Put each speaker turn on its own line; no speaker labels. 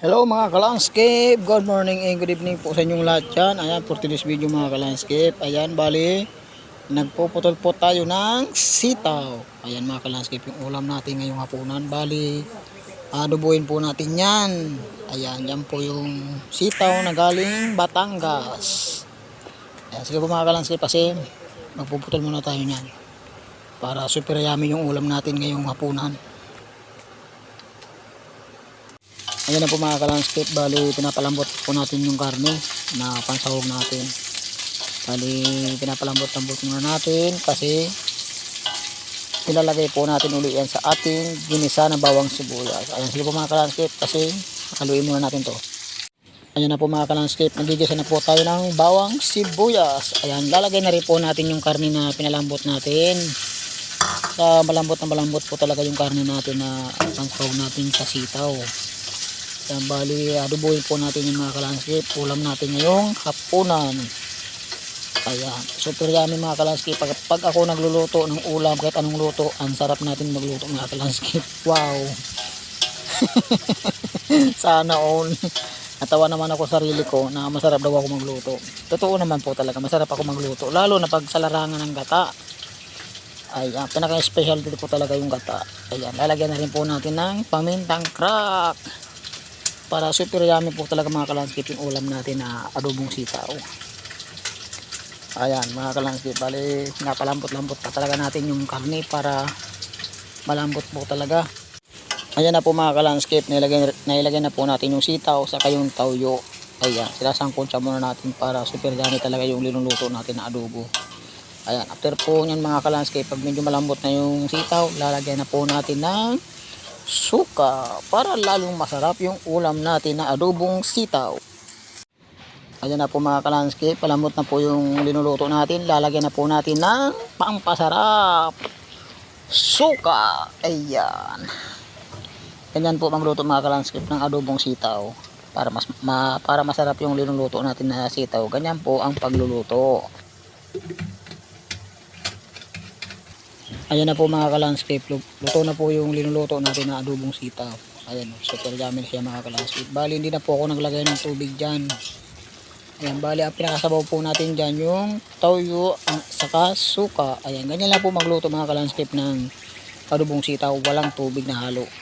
Hello mga ka-landscape, good morning and good evening po sa inyong lahat dyan. Ayan, for today's video mga ka-landscape. Ayan, bali, nagpuputol po tayo ng sitaw. Ayan mga ka-landscape, yung ulam natin ngayong hapunan. Bali, adobuhin po natin yan. Ayan, yan po yung sitaw na galing Batangas. Ayan, sige po mga ka-landscape, kasi magpuputol muna tayo nyan para super yummy yung ulam natin ngayong hapunan. Ayan na po mga ka-landscape, bali pinapalambot po natin yung karne na pansahog natin. Bali pinapalambot-lambot muna natin kasi ilalagay po natin uli yan sa ating ginisa na bawang sibuyas. Ayan, sige po mga ka-landscape, kasi haluin muna natin to. Ayan na po mga ka-landscape, nagigisa na po tayo ng bawang sibuyas. Ayan, lalagay na rin po natin yung karne na pinalambot natin. Sa malambot na malambot po talaga yung karne natin na pansahog natin sa sitaw. Yan, bali adobohin po natin yung mga ka-landscape, ulam natin ngayong hapunan. Ayan, super yummy mga ka-landscape. Pag ako nagluluto ng ulam, kahit anong luto, ang sarap natin magluto mga ka-landscape. Wow. Sana all. Natawa naman ako sarili ko na masarap daw ako magluto. Totoo naman po talaga, masarap ako magluto, lalo na pag sa larangan ng gata. Ayan, pinaka-specialty po talaga yung gata. Ayan, lalagyan na rin po natin ng pamintang crack para super yummy po talaga mga ka-landscape yung ulam natin na adobong sitaw. Ayan mga ka-landscape, bali napalambot-lambot pa talaga natin yung karne para malambot po talaga. Ayan na po mga ka-landscape, nailagay na po natin yung sitaw saka yung tawyo. Ayan, sinasangkot siya muna natin para super yummy talaga yung linuluto natin na adobo. Ayan, after po nyan mga ka-landscape, pag medyo malambot na yung sitaw, lalagyan na po natin ng suka para lalong masarap yung ulam natin na adobong sitaw. Ayan na po mga ka-landscape, palambot na po yung linuluto natin. Lalagyan na po natin ng pampasarap, suka. Ayan, ganyan po magluto mga ka-landscape ng adobong sitaw para masarap yung linuluto natin na sitaw. Ganyan po ang pagluluto. Ayan na po mga ka-landscape, luto na po yung linuluto natin na adobong sitaw. Ayan, super yummy siya mga ka-landscape. Bali hindi na po ako naglagay ng tubig dyan. Ayan, bali ang pinakasabaw po natin dyan yung toyo saka suka. Ayan, ganyan lang po magluto mga ka-landscape ng adobong sitaw, walang tubig na halo.